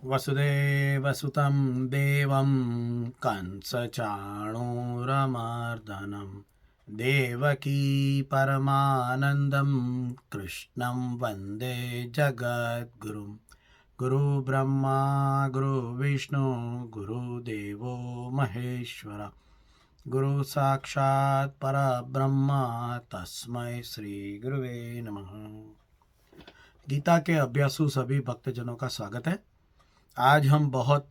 वसुदेवसुतं देवं कंसचाणूरमर्दनं देवकी परमानन्दं कृष्णं वन्दे जगद्गुरुं। गुरुब्रह्मा गुरुविष्णु गुरुदेवो महेश्वर गुरु साक्षात् परब्रह्म तस्मै श्री गुरुवे नमः। गीता के अभ्यासु सभी भक्तजनों का स्वागत है। आज हम बहुत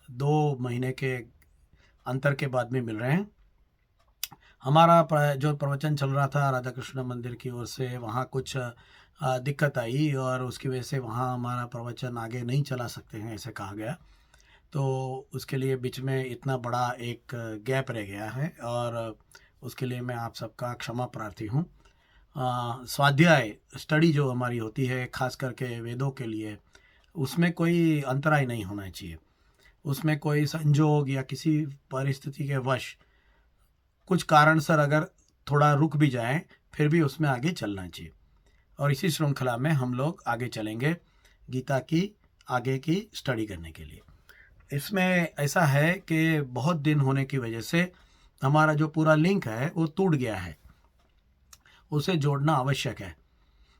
2 महीने के अंतर के बाद में मिल रहे हैं। हमारा जो प्रवचन चल रहा था राधा कृष्ण मंदिर की ओर से, वहाँ कुछ दिक्कत आई और उसकी वजह से वहाँ हमारा प्रवचन आगे नहीं चला सकते हैं, ऐसे कहा गया। तो उसके लिए बीच में इतना बड़ा एक गैप रह गया है और उसके लिए मैं आप सबका क्षमा प्रार्थी हूँ। स्वाध्याय स्टडी जो हमारी होती है, खास करके वेदों के लिए, उसमें कोई अंतराय नहीं होना चाहिए। उसमें कोई संजोग या किसी परिस्थिति के वश कुछ कारणसर अगर थोड़ा रुक भी जाए, फिर भी उसमें आगे चलना चाहिए। और इसी श्रृंखला में हम लोग आगे चलेंगे गीता की आगे की स्टडी करने के लिए। इसमें ऐसा है कि बहुत दिन होने की वजह से हमारा जो पूरा लिंक है वो टूट गया है, उसे जोड़ना आवश्यक है।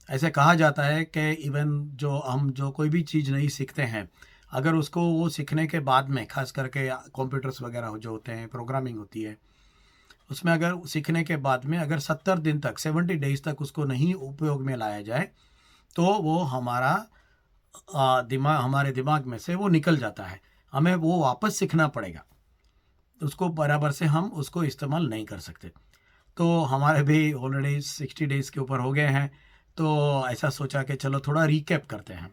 ऐसे कहा जाता है कि इवन जो कोई भी चीज़ नहीं सीखते हैं, अगर उसको वो सीखने के बाद में, खास करके कंप्यूटर्स वगैरह जो होते हैं, प्रोग्रामिंग होती है, उसमें अगर सीखने के बाद में अगर 70 दिन तक 70 डेज तक उसको नहीं उपयोग में लाया जाए तो वो हमारा हमारे दिमाग में से वो निकल जाता है। हमें वो वापस सीखना पड़ेगा, उसको बराबर से हम उसको इस्तेमाल नहीं कर सकते। तो हमारे भी ऑलरेडी 60 डेज के ऊपर हो गए हैं, तो ऐसा सोचा कि चलो थोड़ा रिकैप करते हैं।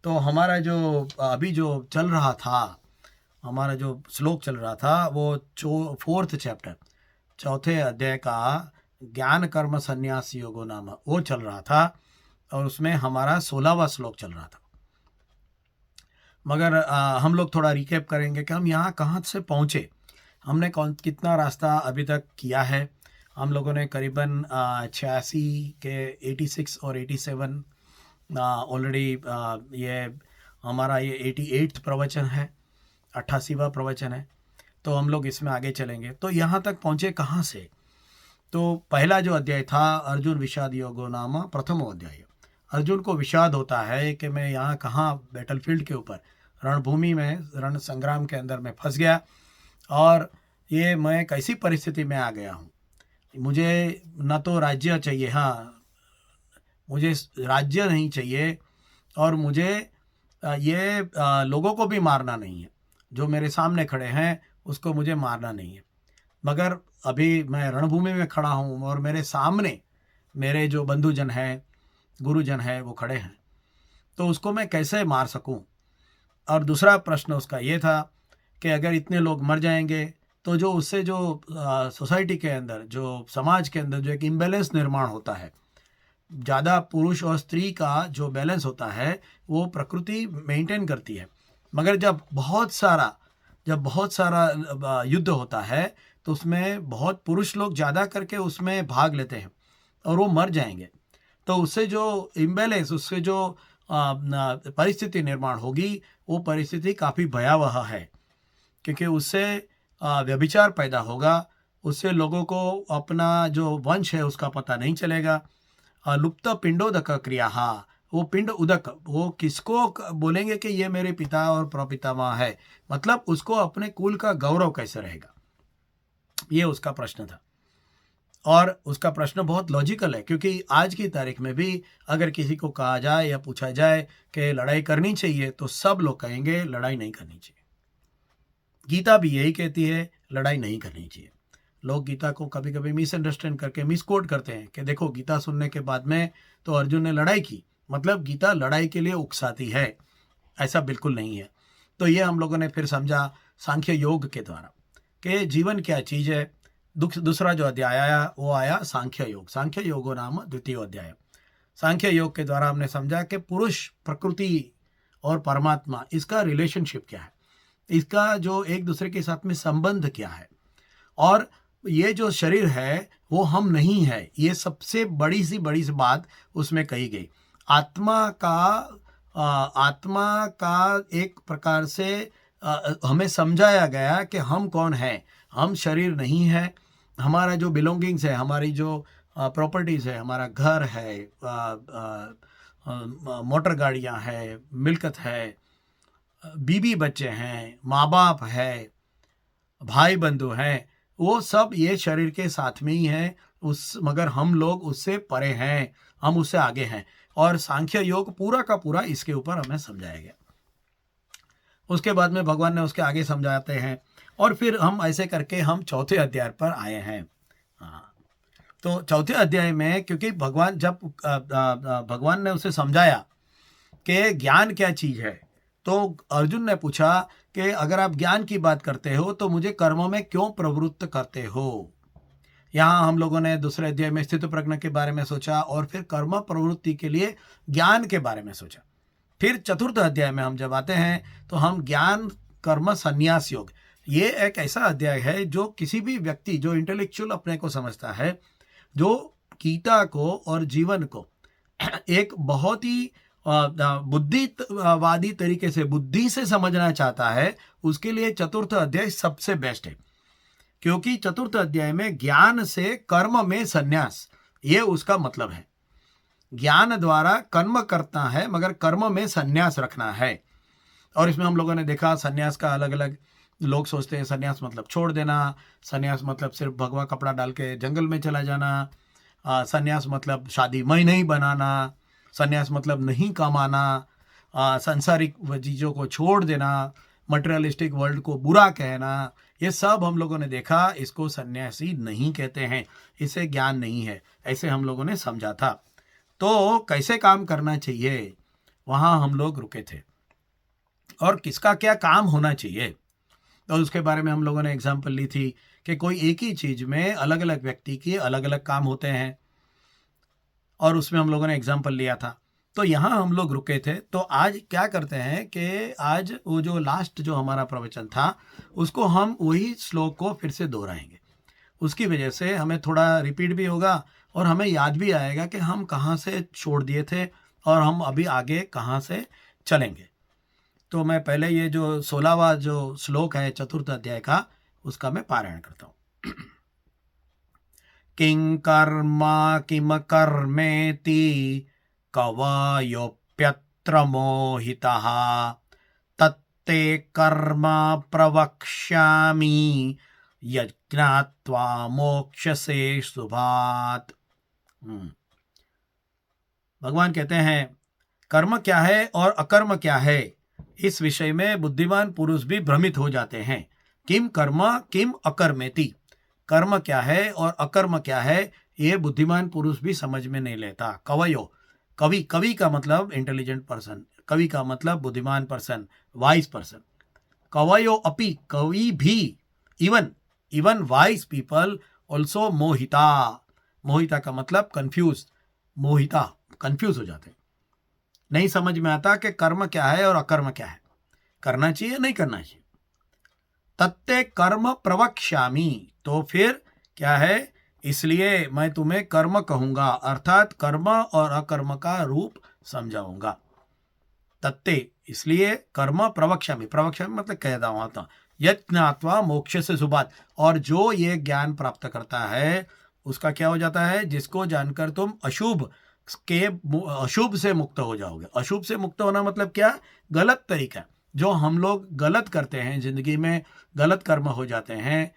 तो हमारा जो अभी जो चल रहा था, हमारा जो श्लोक चल रहा था, वो 4th चैप्टर, 4थे अध्याय का ज्ञान कर्म संन्यास योगो नाम, वो चल रहा था और उसमें हमारा 16वां श्लोक चल रहा था। मगर हम लोग थोड़ा रिकैप करेंगे कि हम यहाँ कहाँ से पहुँचे, हमने कितना रास्ता अभी तक किया है। हम लोगों ने करीबन 86 के 86 और 87 ऑलरेडी ये हमारा ये 88th प्रवचन है, 88वां प्रवचन है। तो हम लोग इसमें आगे चलेंगे। तो यहाँ तक पहुँचे कहाँ से? तो पहला जो अध्याय था अर्जुन विषाद योगो नाम प्रथमो अध्याय। अर्जुन को विषाद होता है कि मैं यहाँ कहाँ बैटलफील्ड के ऊपर, रणभूमि में, रण संग्राम के अंदर मैं फंस गया और ये मैं कैसी परिस्थिति में आ गया हूँ। मुझे न तो राज्य चाहिए, हाँ मुझे राज्य नहीं चाहिए, और मुझे ये लोगों को भी मारना नहीं है, जो मेरे सामने खड़े हैं उसको मुझे मारना नहीं है। मगर अभी मैं रणभूमि में खड़ा हूँ और मेरे सामने मेरे जो बंधुजन हैं, गुरुजन हैं, वो खड़े हैं, तो उसको मैं कैसे मार सकूं। और दूसरा प्रश्न उसका ये था कि अगर इतने लोग मर जाएंगे तो जो उससे जो सोसाइटी के अंदर, जो समाज के अंदर जो एक इम्बैलेंस निर्माण होता है, ज़्यादा पुरुष और स्त्री का जो बैलेंस होता है वो प्रकृति मेंटेन करती है। मगर जब बहुत सारा युद्ध होता है तो उसमें बहुत पुरुष लोग ज़्यादा करके उसमें भाग लेते हैं और वो मर जाएंगे, तो उससे जो इम्बैलेंस, उससे जो परिस्थिति निर्माण होगी, वो परिस्थिति काफ़ी भयावह है, क्योंकि उससे व्यभिचार पैदा होगा, उससे लोगों को अपना जो वंश है उसका पता नहीं चलेगा। लुप्त पिंडोदक क्रिया, हाँ वो पिंड उदक, वो किसको बोलेंगे कि ये मेरे पिता और प्रपितामह है, मतलब उसको अपने कुल का गौरव कैसे रहेगा, ये उसका प्रश्न था। और उसका प्रश्न बहुत लॉजिकल है, क्योंकि आज की तारीख में भी अगर किसी को कहा जाए या पूछा जाए कि लड़ाई करनी चाहिए तो सब लोग कहेंगे लड़ाई नहीं करनी चाहिए। गीता भी यही कहती है, लड़ाई नहीं करनी चाहिए। लोग गीता को कभी कभी मिसअंडरस्टैंड करके मिसकोट करते हैं कि देखो गीता सुनने के बाद में तो अर्जुन ने लड़ाई की, मतलब गीता लड़ाई के लिए उकसाती है। ऐसा बिल्कुल नहीं है। तो ये हम लोगों ने फिर समझा सांख्य योग के द्वारा कि जीवन क्या चीज़ है। दूसरा जो अध्याय आया वो आया सांख्य योग, सांख्य योगो नाम द्वितीय अध्याय। सांख्य योग के द्वारा हमने समझा कि पुरुष, प्रकृति और परमात्मा, इसका रिलेशनशिप क्या है, इसका जो एक दूसरे के साथ में संबंध क्या है, और ये जो शरीर है वो हम नहीं है, ये सबसे बड़ी सी बात उसमें कही गई। आत्मा का आत्मा का एक प्रकार से हमें समझाया गया कि हम कौन हैं। हम शरीर नहीं है, हमारा जो बिलोंगिंग्स है, हमारी जो प्रॉपर्टीज़ है, हमारा घर है, मोटर गाड़ियाँ है, मिल्कत है, बीवी बच्चे हैं, माँ बाप है, भाई बंधु हैं, वो सब ये शरीर के साथ में ही हैं। मगर हम लोग उससे परे हैं, हम उससे आगे हैं। और सांख्य योग पूरा का पूरा इसके ऊपर हमें समझाया गया। उसके बाद में भगवान ने उसके आगे समझाते हैं, और फिर हम ऐसे करके हम चौथे अध्याय पर आए हैं। हाँ, तो चौथे अध्याय में क्योंकि भगवान ने उसे समझाया कि ज्ञान क्या चीज़ है, तो अर्जुन ने पूछा कि अगर आप ज्ञान की बात करते हो तो मुझे कर्मों में क्यों प्रवृत्त करते हो। यहाँ हम लोगों ने दूसरे अध्याय में स्थित प्रज्ञ के बारे में सोचा, और फिर कर्म प्रवृत्ति के लिए ज्ञान के बारे में सोचा। फिर चतुर्थ अध्याय में हम जब आते हैं तो हम ज्ञान कर्म संन्यास योग, ये एक ऐसा अध्याय है जो किसी भी व्यक्ति जो इंटेलेक्चुअल अपने को समझता है, जो गीता को और जीवन को एक बहुत ही बुद्धिवादी तरीके से, बुद्धि से समझना चाहता है, उसके लिए चतुर्थ अध्याय सबसे बेस्ट है। क्योंकि चतुर्थ अध्याय में ज्ञान से कर्म में संन्यास, ये उसका मतलब है। ज्ञान द्वारा कर्म करता है मगर कर्म में संन्यास रखना है। और इसमें हम लोगों ने देखा संन्यास का अलग अलग, लोग सोचते हैं संन्यास मतलब छोड़ देना, संन्यास मतलब सिर्फ भगवा कपड़ा डाल के जंगल में चला जाना, संन्यास मतलब शादी में नहीं बनाना, संन्यास मतलब नहीं कमाना, सांसारिक चीज़ों को छोड़ देना, मटेरियलिस्टिक वर्ल्ड को बुरा कहना, ये सब हम लोगों ने देखा। इसको सन्यासी नहीं कहते हैं, इसे ज्ञान नहीं है, ऐसे हम लोगों ने समझा था। तो कैसे काम करना चाहिए, वहाँ हम लोग रुके थे, और किसका क्या काम होना चाहिए, तो उसके बारे में हम लोगों ने एग्जाम्पल ली थी कि कोई एक ही चीज़ में अलग अलग व्यक्ति के अलग अलग काम होते हैं, और उसमें हम लोगों ने एग्जाम्पल लिया था। तो यहाँ हम लोग रुके थे। तो आज क्या करते हैं कि आज वो जो लास्ट जो हमारा प्रवचन था, उसको हम वही श्लोक को फिर से दोहराएंगे। उसकी वजह से हमें थोड़ा रिपीट भी होगा, और हमें याद भी आएगा कि हम कहाँ से छोड़ दिए थे और हम अभी आगे कहाँ से चलेंगे। तो मैं पहले ये जो 16वां जो श्लोक है चतुर्थ अध्याय का, उसका मैं पारायण करता हूँ। किं कर्म किम कर्मेति कवयोप्यत्र मोहितः तत्ते कर्म प्रवक्ष्यामि यज्ञात्वा मोक्षसे शुभात्। भगवान कहते हैं कर्म क्या है और अकर्म क्या है, इस विषय में बुद्धिमान पुरुष भी भ्रमित हो जाते हैं। किम कर्म किम अकर्मेति, कर्म क्या है और अकर्म क्या है, ये बुद्धिमान पुरुष भी समझ में नहीं लेता। कवयो, कवि, कवि का मतलब इंटेलिजेंट पर्सन, कवि का मतलब बुद्धिमान पर्सन, वाइज पर्सन। कवयो अपि, कवि भी, इवन वाइज पीपल ऑल्सो मोहिता। मोहिता का मतलब कंफ्यूज, मोहिता कंफ्यूज हो जाते, नहीं समझ में आता कि कर्म क्या है और अकर्म क्या है, करना चाहिए नहीं करना चाहिए। तत्ते कर्म प्रवक्ष्यामि, तो फिर क्या है, इसलिए मैं तुम्हें कर्म कहूंगा, अर्थात कर्म और अकर्म का रूप समझाऊंगा। तत्ते, इसलिए कर्म प्रवक्ष्यामि, प्रवक्ष्यामि मतलब कह रहा हूं, यज्ञात्वा मोक्ष से शुभात्, और जो ये ज्ञान प्राप्त करता है उसका क्या हो जाता है, जिसको जानकर तुम अशुभ से मुक्त हो जाओगे। अशुभ से मुक्त होना मतलब क्या, गलत तरीका, जो हम लोग गलत करते हैं जिंदगी में, गलत कर्म हो जाते हैं,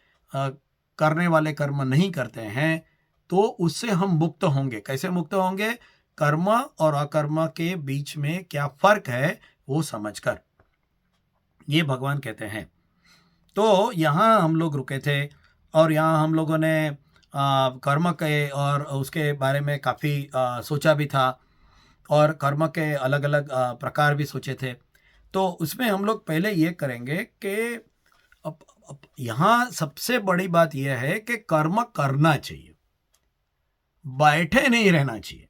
करने वाले कर्म नहीं करते हैं, तो उससे हम मुक्त होंगे। कैसे मुक्त होंगे, कर्म और अकर्म के बीच में क्या फर्क है वो समझकर, ये भगवान कहते हैं। तो यहाँ हम लोग रुके थे, और यहाँ हम लोगों ने कर्म के और उसके बारे में काफ़ी सोचा भी था, और कर्म के अलग अलग प्रकार भी सोचे थे। तो उसमें हम लोग पहले ये करेंगे कि अब यहाँ सबसे बड़ी बात यह है कि कर्म करना चाहिए, बैठे नहीं रहना चाहिए।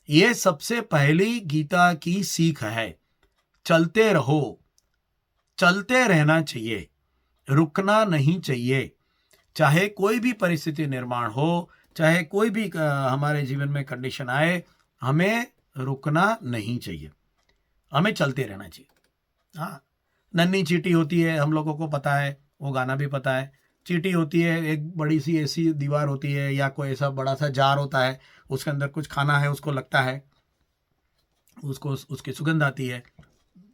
ये सबसे पहली गीता की सीख है। चलते रहो, चलते रहना चाहिए, रुकना नहीं चाहिए। चाहे कोई भी परिस्थिति निर्माण हो, चाहे कोई भी हमारे जीवन में कंडीशन आए, हमें रुकना नहीं चाहिए। हमें चलते रहना चाहिए। हाँ, नन्ही चींटी होती है, हम लोगों को पता है, वो गाना भी पता है। चींटी होती है, एक बड़ी सी ऐसी दीवार होती है या कोई ऐसा बड़ा सा जार होता है, उसके अंदर कुछ खाना है, उसको लगता है, उसको उसकी सुगंध आती है,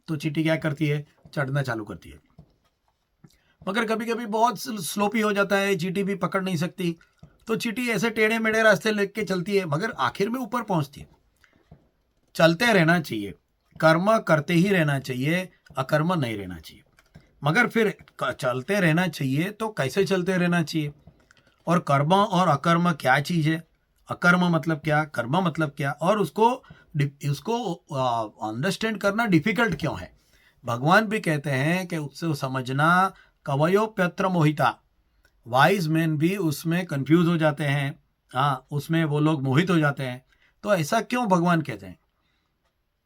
तो चींटी क्या करती है, चढ़ना चालू करती है। मगर कभी कभी बहुत स्लोपी हो जाता है, चींटी भी पकड़ नहीं सकती, तो चींटी ऐसे टेढ़े मेढ़े रास्ते लेके चलती है, मगर आखिर में ऊपर पहुंचती है। चलते रहना चाहिए, कर्म करते ही रहना चाहिए, अकर्म नहीं रहना चाहिए। मगर फिर चलते रहना चाहिए तो कैसे चलते रहना चाहिए, और कर्म और अकर्म क्या चीज़ है, अकर्म मतलब क्या, कर्म मतलब क्या, और उसको अंडरस्टैंड करना डिफिकल्ट क्यों है। भगवान भी कहते हैं कि उससे समझना कवयोप्यत्र मोहिता, वाइज मैन भी उसमें कंफ्यूज हो जाते हैं। हाँ, उसमें वो लोग मोहित हो जाते हैं। तो ऐसा क्यों भगवान कहते हैं?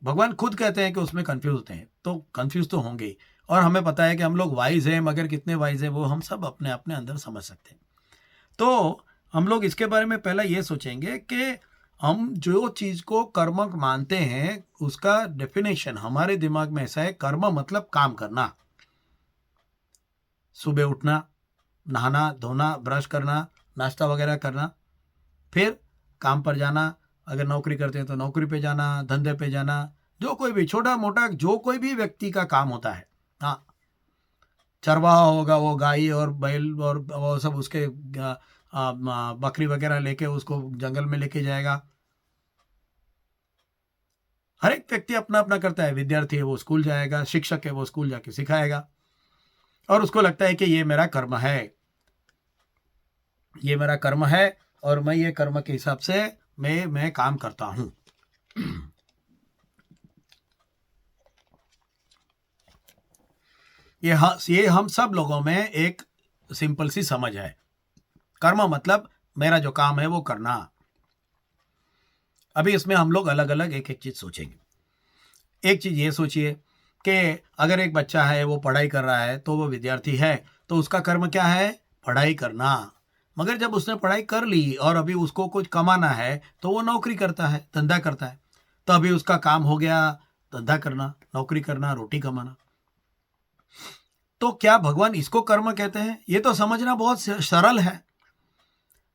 भगवान खुद कहते हैं कि उसमें कंफ्यूज होते हैं, तो कंफ्यूज तो होंगे ही। और हमें पता है कि हम लोग वाइज हैं, मगर कितने वाइज हैं वो हम सब अपने अपने अंदर समझ सकते हैं। तो हम लोग इसके बारे में पहले ये सोचेंगे कि हम जो चीज़ को कर्म मानते हैं उसका डेफिनेशन हमारे दिमाग में ऐसा है, कर्म मतलब काम करना, सुबह उठना, नहाना धोना, ब्रश करना, नाश्ता वगैरह करना, फिर काम पर जाना, अगर नौकरी करते हैं तो नौकरी पे जाना, धंधे पे जाना, जो कोई भी छोटा मोटा जो कोई भी व्यक्ति का काम होता है। हाँ, चरवाहा होगा, वो गाय और बैल और वो सब उसके बकरी वगैरह लेके उसको जंगल में लेके जाएगा। हर एक व्यक्ति अपना अपना करता है। विद्यार्थी है वो स्कूल जाएगा, शिक्षक है वो स्कूल जाके सिखाएगा, और उसको लगता है कि ये मेरा कर्म है, ये मेरा कर्म है, और मैं ये कर्म के हिसाब से मैं काम करता हूं। ये हम सब लोगों में एक सिंपल सी समझ है। कर्म मतलब मेरा जो काम है वो करना। अभी इसमें हम लोग अलग अलग एक एक चीज सोचेंगे। एक चीज ये सोचिए कि अगर एक बच्चा है वो पढ़ाई कर रहा है, तो वो विद्यार्थी है, तो उसका कर्म क्या है, पढ़ाई करना। मगर जब उसने पढ़ाई कर ली और अभी उसको कुछ कमाना है, तो वो नौकरी करता है, धंधा करता है। तो अभी उसका काम हो गया धंधा करना, नौकरी करना, रोटी कमाना। तो क्या भगवान इसको कर्म कहते हैं? ये तो समझना बहुत सरल है।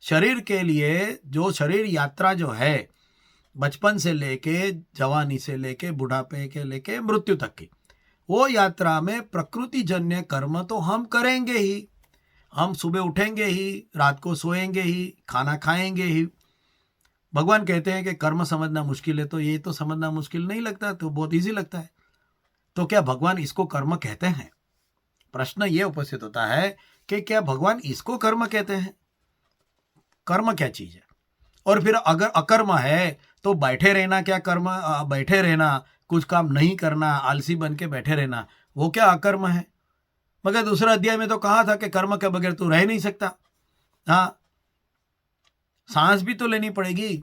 शरीर के लिए जो शरीर यात्रा जो है, बचपन से लेके जवानी से लेके बुढ़ापे के लेके मृत्यु तक की, वो यात्रा में प्रकृति जन्य कर्म तो हम करेंगे ही। हम सुबह उठेंगे ही, रात को सोएंगे ही, खाना खाएंगे ही। भगवान कहते हैं कि कर्म समझना मुश्किल है, तो ये तो समझना मुश्किल नहीं लगता, तो बहुत इजी लगता है। तो क्या भगवान इसको कर्म कहते हैं? प्रश्न ये उपस्थित होता है कि क्या भगवान इसको कर्म कहते हैं? कर्म क्या चीज है? और फिर अगर अकर्म है तो बैठे रहना क्या कर्म? बैठे रहना, कुछ काम नहीं करना, आलसी बन के बैठे रहना, वो क्या अकर्म है? मगर दूसरा अध्याय में तो कहा था कि कर्म के बगैर तू रह नहीं सकता। हाँ, सांस भी तो लेनी पड़ेगी,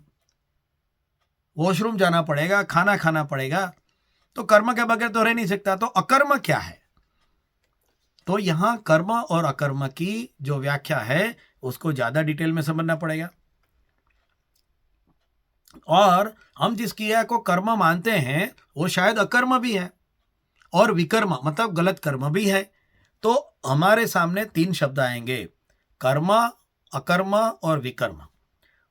वॉशरूम जाना पड़ेगा, खाना खाना पड़ेगा, तो कर्म के बगैर तो रह नहीं सकता। तो अकर्म क्या है? तो यहां कर्म और अकर्म की जो व्याख्या है उसको ज्यादा डिटेल में समझना पड़ेगा। और हम जिस क्रिया को कर्म मानते हैं वो शायद अकर्म भी है, और विकर्म मतलब गलत कर्म भी है। तो हमारे सामने तीन शब्द आएंगे, कर्म, अकर्म और विकर्म।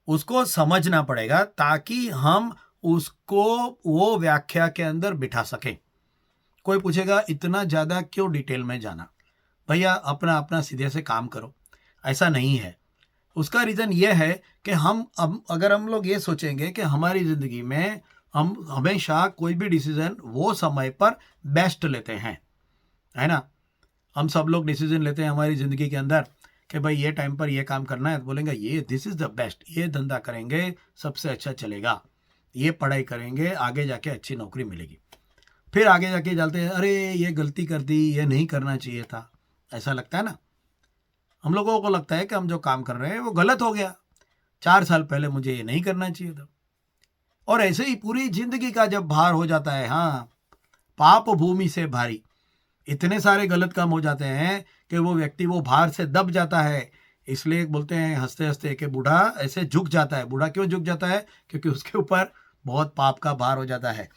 उसको समझना पड़ेगा ताकि हम उसको वो व्याख्या के अंदर बिठा सकें। कोई पूछेगा इतना ज़्यादा क्यों डिटेल में जाना? भैया अपना अपना सीधे से काम करो, ऐसा नहीं है। उसका रीज़न ये है कि अब अगर हम लोग ये सोचेंगे कि हमारी ज़िंदगी में हम हमेशा कोई भी डिसीजन वो समय पर बेस्ट लेते हैं, है ना। हम सब लोग डिसीजन लेते हैं हमारी ज़िंदगी के अंदर कि भाई ये टाइम पर ये काम करना है, तो बोलेंगे ये दिस इज़ द बेस्ट, ये धंधा करेंगे सबसे अच्छा चलेगा, ये पढ़ाई करेंगे आगे जाके अच्छी नौकरी मिलेगी। फिर आगे जाके चलते हैं, अरे ये गलती कर दी, ये नहीं करना चाहिए था, ऐसा लगता है ना। हम लोगों को लगता है कि हम जो काम कर रहे हैं वो गलत हो गया, 4 साल पहले मुझे ये नहीं करना चाहिए था। और ऐसे ही पूरी जिंदगी का जब भार हो जाता है, हाँ, पाप भूमि से भारी, इतने सारे गलत काम हो जाते हैं कि वो व्यक्ति वो भार से दब जाता है। इसलिए बोलते हैं हंसते हंसते कि बूढ़ा ऐसे झुक जाता है। बूढ़ा क्यों झुक जाता है? क्योंकि उसके ऊपर बहुत पाप का भार हो जाता है।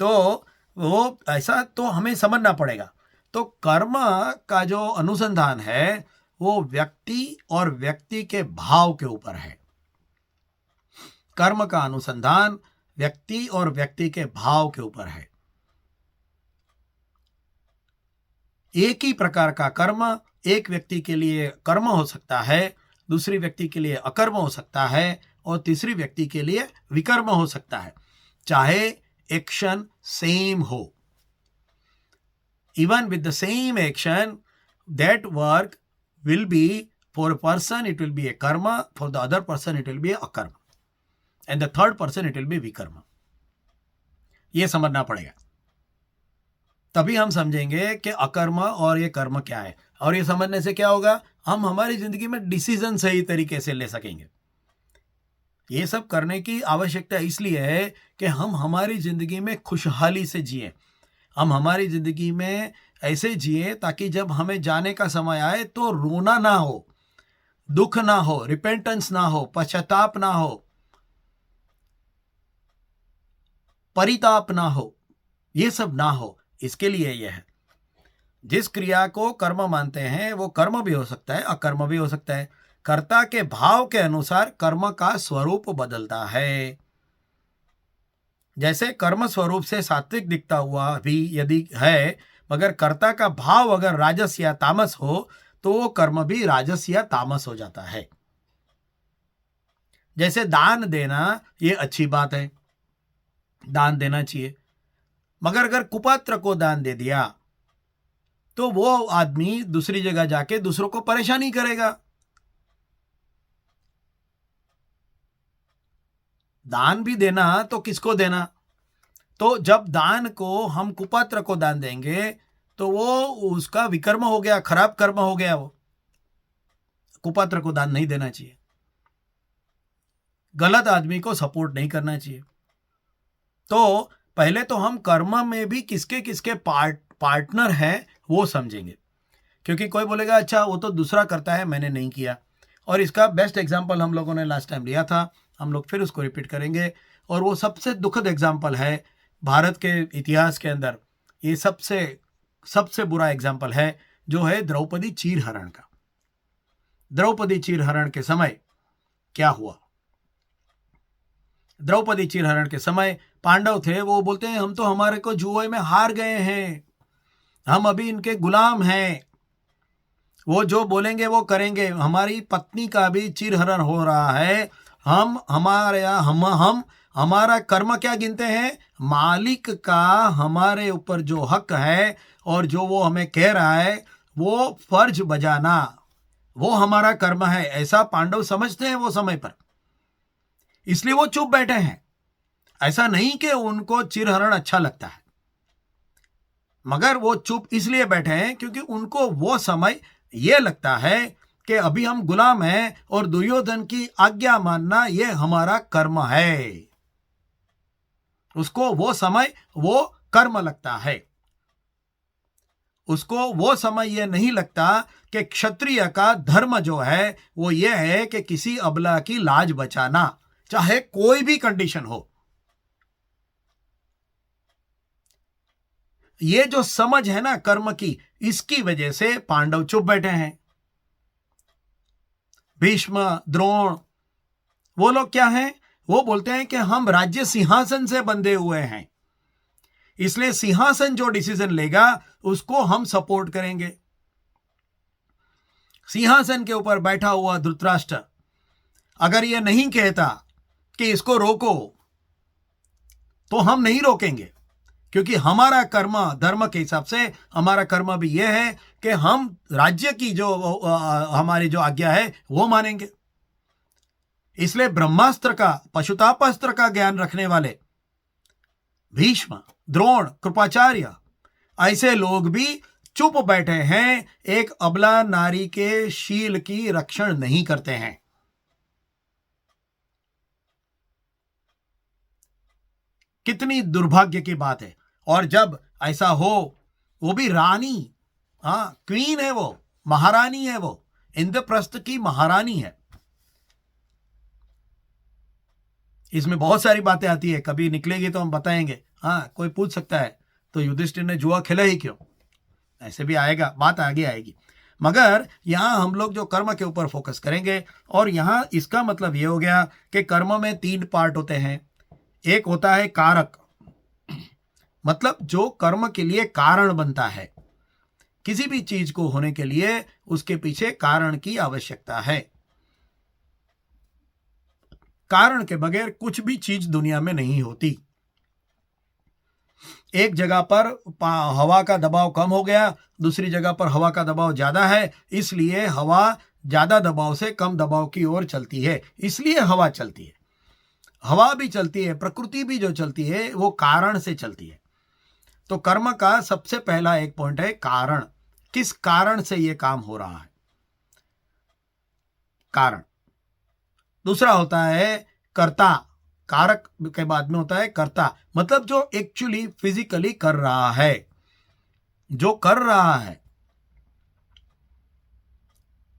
तो वो ऐसा तो हमें समझना पड़ेगा। तो कर्म का जो अनुसंधान है वो व्यक्ति और व्यक्ति के भाव के ऊपर है। कर्म का अनुसंधान व्यक्ति और व्यक्ति के भाव के ऊपर है। एक ही प्रकार का कर्म एक व्यक्ति के लिए कर्म हो सकता है, दूसरी व्यक्ति के लिए अकर्म हो सकता है और तीसरी व्यक्ति के लिए विकर्म हो सकता है, चाहे एक्शन सेम हो। Even with the same action, that work will be, for a person it will be a karma, for the other person it will be a akarma, and the third person it will be vikarma. ये समझना पड़ेगा, तभी हम समझेंगे कि अकर्म और ये कर्म क्या है। और ये समझने से क्या होगा, हम हमारी जिंदगी में डिसीजन सही तरीके से ले सकेंगे। ये सब करने की आवश्यकता इसलिए है कि हम हमारी जिंदगी में खुशहाली से जिए, हम हमारी जिंदगी में ऐसे जिए ताकि जब हमें जाने का समय आए तो रोना ना हो, दुख ना हो, रिपेंटेंस ना हो, पश्चाताप ना हो, परिताप ना हो, ये सब ना हो। इसके लिए यह है, जिस क्रिया को कर्म मानते हैं वो कर्म भी हो सकता है, अकर्म भी हो सकता है। कर्ता के भाव के अनुसार कर्म का स्वरूप बदलता है। जैसे कर्म स्वरूप से सात्विक दिखता हुआ भी यदि है, मगर कर्ता का भाव अगर राजस या तामस हो तो वो कर्म भी राजस या तामस हो जाता है। जैसे दान देना ये अच्छी बात है, दान देना चाहिए, मगर अगर कुपात्र को दान दे दिया तो वो आदमी दूसरी जगह जाके दूसरों को परेशानी करेगा। दान भी देना तो किसको देना, तो जब दान को हम कुपात्र को दान देंगे तो वो उसका विकर्म हो गया, खराब कर्म हो गया। वो कुपात्र को दान नहीं देना चाहिए, गलत आदमी को सपोर्ट नहीं करना चाहिए। तो पहले तो हम कर्म में भी किसके किसके पार्टनर हैं वो समझेंगे, क्योंकि कोई बोलेगा अच्छा वो तो दूसरा करता है, मैंने नहीं किया। और इसका बेस्ट एग्जांपल हम लोगों ने लास्ट टाइम लिया था, हम लोग फिर उसको रिपीट करेंगे। और वो सबसे दुखद एग्जांपल है भारत के इतिहास के अंदर, ये सबसे बुरा एग्जांपल है जो है द्रौपदी चीरहरण का। द्रौपदी चीरहरण के समय क्या हुआ, द्रौपदी चीरहरण के समय पांडव थे, वो बोलते हैं हम तो हमारे को जुए में हार गए हैं, हम अभी इनके गुलाम हैं, वो जो बोलेंगे वो करेंगे, हमारी पत्नी का भी चीरहरण हो रहा है, हम हमारा कर्म क्या गिनते हैं, मालिक का हमारे ऊपर जो हक है और जो वो हमें कह रहा है वो फर्ज बजाना, वो हमारा कर्म है, ऐसा पांडव समझते हैं वो समय पर। इसलिए वो चुप बैठे हैं। ऐसा नहीं कि उनको चीरहरण अच्छा लगता है, मगर वो चुप इसलिए बैठे हैं क्योंकि उनको वो समय ये लगता है कि अभी हम गुलाम हैं और दुर्योधन की आज्ञा मानना ये हमारा कर्म है। उसको वो समय वो कर्म लगता है, उसको वो समय ये नहीं लगता कि क्षत्रिय का धर्म जो है वो ये है कि किसी अबला की लाज बचाना, चाहे कोई भी कंडीशन हो। ये जो समझ है ना कर्म की, इसकी वजह से पांडव चुप बैठे हैं। भीष्म, द्रोण, वो लोग क्या हैं, वो बोलते हैं कि हम राज्य सिंहासन से बंधे हुए हैं, इसलिए सिंहासन जो डिसीजन लेगा उसको हम सपोर्ट करेंगे। सिंहासन के ऊपर बैठा हुआ धृतराष्ट्र अगर ये नहीं कहता कि इसको रोको तो हम नहीं रोकेंगे, क्योंकि हमारा कर्म धर्म के हिसाब से हमारा कर्म भी यह है कि हम राज्य की जो हमारी जो आज्ञा है वो मानेंगे। इसलिए ब्रह्मास्त्र का, पशुतापास्त्र का ज्ञान रखने वाले भीष्म, द्रोण, कृपाचार्य, ऐसे लोग भी चुप बैठे हैं, एक अबला नारी के शील की रक्षण नहीं करते हैं। कितनी दुर्भाग्य की बात है। और जब ऐसा हो, वो भी रानी, क्वीन है, वो महारानी है, वो इंद्रप्रस्थ की महारानी है। इसमें बहुत सारी बातें आती है, कभी निकलेगी तो हम बताएंगे। कोई पूछ सकता है तो युधिष्ठिर ने जुआ खेला ही क्यों? ऐसे भी आएगा, बात आगे आएगी। मगर यहाँ हम लोग जो कर्म के ऊपर फोकस करेंगे, और यहाँ इसका मतलब ये हो गया कि कर्म में 3 पार्ट होते हैं। एक होता है कारक, मतलब जो कर्म के लिए कारण बनता है। किसी भी चीज को होने के लिए उसके पीछे कारण की आवश्यकता है। कारण के बगैर कुछ भी चीज दुनिया में नहीं होती। एक जगह पर हवा का दबाव कम हो गया, दूसरी जगह पर हवा का दबाव ज्यादा है, इसलिए हवा ज्यादा दबाव से कम दबाव की ओर चलती है, इसलिए हवा चलती है। हवा भी चलती है, प्रकृति भी जो चलती है वो कारण से चलती है। तो कर्म का सबसे पहला एक पॉइंट है कारण। किस कारण से ये काम हो रहा है, कारण। दूसरा होता है कर्ता। कारक के बाद में होता है कर्ता, मतलब जो एक्चुअली फिजिकली कर रहा है, जो कर रहा है।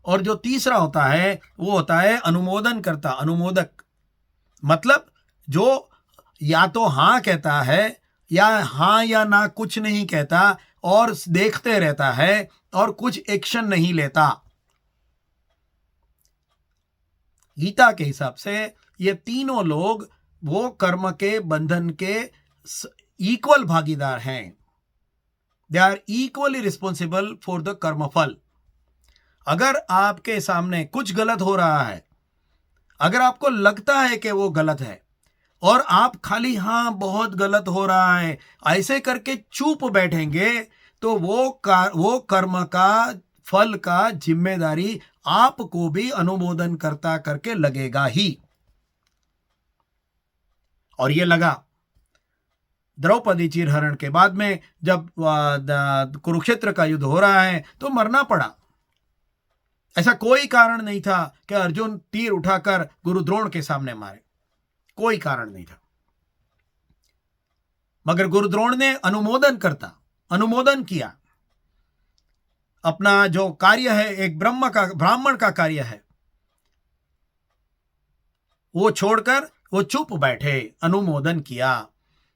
और जो तीसरा होता है वो होता है अनुमोदन करता, अनुमोदक, मतलब जो या तो हां कहता है या हां या ना कुछ नहीं कहता और देखते रहता है और कुछ एक्शन नहीं लेता। गीता के हिसाब से ये तीनों लोग वो कर्म के बंधन के इक्वल भागीदार हैं। They are equally responsible for the कर्मफल। अगर आपके सामने कुछ गलत हो रहा है, अगर आपको लगता है कि वो गलत है और आप खाली हाँ बहुत गलत हो रहा है ऐसे करके चुप बैठेंगे, तो वो कर्म का फल का जिम्मेदारी आपको भी अनुमोदन करता करके लगेगा ही। और ये लगा द्रौपदी चीरहरण के बाद में, जब कुरुक्षेत्र का युद्ध हो रहा है तो मरना पड़ा। ऐसा कोई कारण नहीं था कि अर्जुन तीर उठाकर गुरु द्रोण के सामने मारे, कोई कारण नहीं था। मगर गुरु द्रोण ने अनुमोदन किया। अपना जो कार्य है, एक ब्राह्मण का कार्य है, वो छोड़कर वो चुप बैठे, अनुमोदन किया।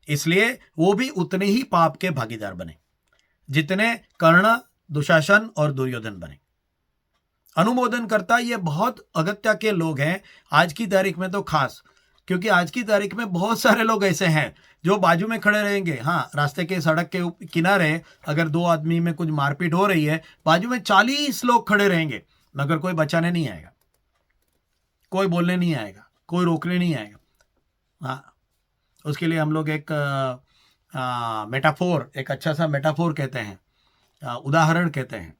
इसलिए वो भी उतने ही पाप के भागीदार बने जितने कर्ण, दुशासन और दुर्योधन बने। अनुमोदन करता ये बहुत अगत्य के लोग हैं आज की तारीख में, तो खास क्योंकि आज की तारीख में बहुत सारे लोग ऐसे हैं जो बाजू में खड़े रहेंगे। हाँ, रास्ते के सड़क के किनारे अगर 2 आदमी में कुछ मारपीट हो रही है, बाजू में 40 लोग खड़े रहेंगे, मगर कोई बचाने नहीं आएगा, कोई बोलने नहीं आएगा, कोई रोकने नहीं आएगा। हाँ, उसके लिए हम लोग एक मेटाफोर, एक अच्छा सा मेटाफोर कहते हैं, उदाहरण कहते हैं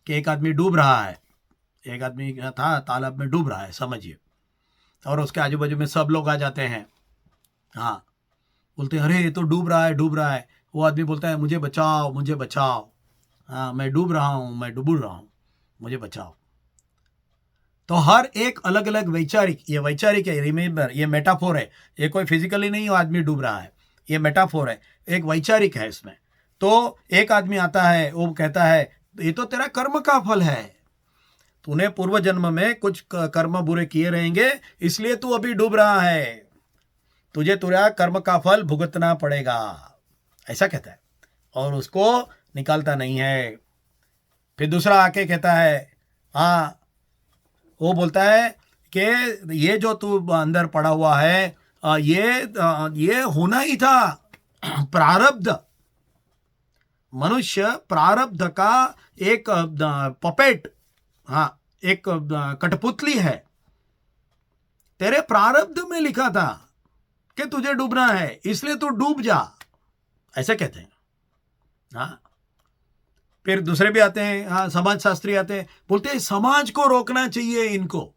कि एक आदमी डूब रहा है, एक आदमी था तालाब में डूब रहा है समझिए, और उसके आजू बाजू में सब लोग आ जाते हैं। हाँ, बोलते हैं अरे ये तो डूब रहा है। वो आदमी बोलता है मुझे बचाओ, हाँ मैं डूब रहा हूँ, मुझे बचाओ। तो हर एक अलग अलग वैचारिक है, रिमेंबर ये मेटाफोर है, ये कोई फिजिकली नहीं आदमी डूब रहा है, ये मेटाफोर है, एक वैचारिक है इसमें। तो एक आदमी आता है, वो कहता है ये तो तेरा कर्म का फल है, तूने पूर्व जन्म में कुछ कर्म बुरे किए रहेंगे, इसलिए तू अभी डूब रहा है, तुझे तेरा कर्म का फल भुगतना पड़ेगा, ऐसा कहता है, और उसको निकालता नहीं है। फिर दूसरा आके कहता है, हाँ, वो बोलता है कि ये जो तू अंदर पड़ा हुआ है, ये होना ही था, प्रारब्ध। मनुष्य प्रारब्ध का एक पपेट, हाँ, एक कठपुतली है। तेरे प्रारब्ध में लिखा था कि तुझे डूबना है, इसलिए तू डूब जा, ऐसे कहते हैं। हाँ, फिर दूसरे भी आते हैं, हाँ, समाज शास्त्री आते हैं, बोलते हैं समाज को रोकना चाहिए, इनको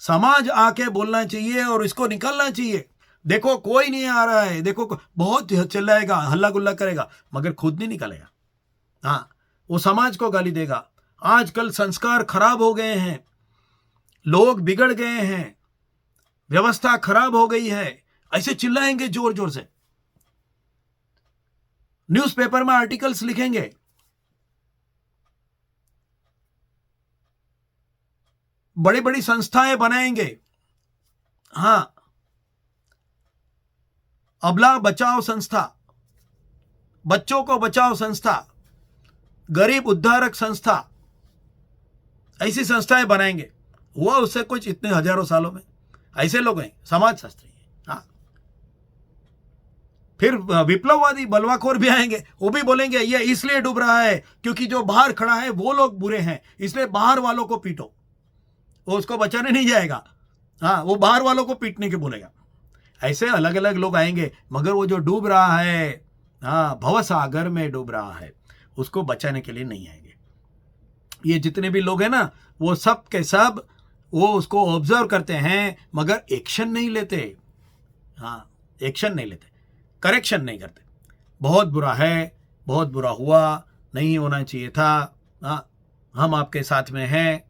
समाज आके बोलना चाहिए और इसको निकालना चाहिए। देखो कोई नहीं आ रहा है, देखो बहुत चिल्लाएगा, हल्ला गुल्ला करेगा, मगर खुद नहीं निकलेगा। हाँ, वो समाज को गाली देगा। आजकल संस्कार खराब हो गए हैं, लोग बिगड़ गए हैं, व्यवस्था खराब हो गई है, ऐसे चिल्लाएंगे जोर जोर से, न्यूज़पेपर में आर्टिकल्स लिखेंगे, बड़ी बड़ी संस्थाएं बनाएंगे। हाँ, अबला बचाओ संस्था, बच्चों को बचाओ संस्था, गरीब उद्धारक संस्था, ऐसी संस्थाएं बनाएंगे। हुआ उससे कुछ इतने हजारों सालों में? ऐसे लोग हैं समाजशास्त्री। हाँ, फिर विप्लववादी बलवाखोर भी आएंगे, वो भी बोलेंगे ये इसलिए डूब रहा है क्योंकि जो बाहर खड़ा है वो लोग बुरे हैं, इसलिए बाहर वालों को पीटो। वो उसको बचाने नहीं जाएगा, हाँ, वो बाहर वालों को पीटने के बोलेगा। ऐसे अलग अलग लोग आएंगे, मगर वो जो डूब रहा है, हाँ, भवसागर में डूब रहा है, उसको बचाने के लिए नहीं आएंगे। ये जितने भी लोग हैं ना, वो सब के सब वो उसको ऑब्जर्व करते हैं, मगर एक्शन नहीं लेते। हाँ, एक्शन नहीं लेते, करेक्शन नहीं करते। बहुत बुरा है, बहुत बुरा हुआ, नहीं होना चाहिए था, हाँ, हम आपके साथ में हैं,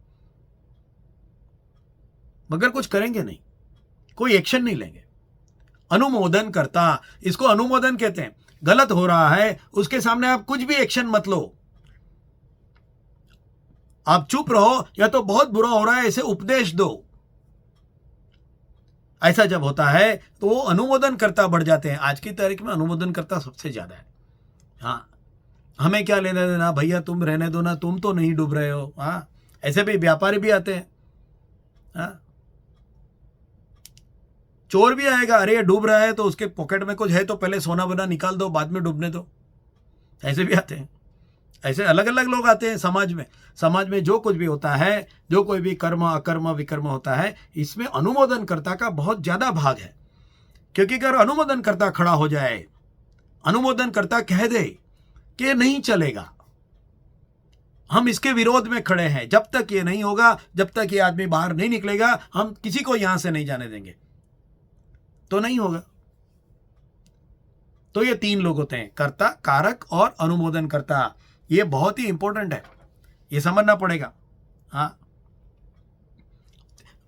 मगर कुछ करेंगे नहीं, कोई एक्शन नहीं लेंगे। अनुमोदन करता, इसको अनुमोदन कहते हैं। गलत हो रहा है, उसके सामने आप कुछ भी एक्शन मत लो, आप चुप रहो, या तो बहुत बुरा हो रहा है ऐसे उपदेश दो। ऐसा जब होता है तो वो अनुमोदन करता बढ़ जाते हैं। आज की तारीख में अनुमोदन करता सबसे ज्यादा है। हाँ, हमें क्या लेना देना भैया, तुम रहने दो ना, तुम तो नहीं डूब रहे हो। हाँ, ऐसे भी व्यापारी भी आते हैं। हाँ, चोर भी आएगा, अरे ये डूब रहा है तो उसके पॉकेट में कुछ है तो पहले सोना बना निकाल दो, बाद में डूबने दो। ऐसे भी आते हैं। ऐसे अलग अलग लोग आते हैं समाज में। समाज में जो कुछ भी होता है, जो कोई भी कर्म अकर्म विकर्म होता है, इसमें अनुमोदनकर्ता का बहुत ज्यादा भाग है। क्योंकि अगर अनुमोदनकर्ता खड़ा हो जाए, अनुमोदनकर्ता कह दे कि ये नहीं चलेगा, हम इसके विरोध में खड़े हैं, जब तक ये नहीं होगा, जब तक ये आदमी बाहर नहीं निकलेगा, हम किसी को यहां से नहीं जाने देंगे, तो नहीं होगा। तो ये तीन लोग होते हैं, कर्ता, कारक और अनुमोदनकर्ता। ये बहुत ही इंपॉर्टेंट है, ये समझना पड़ेगा। हाँ,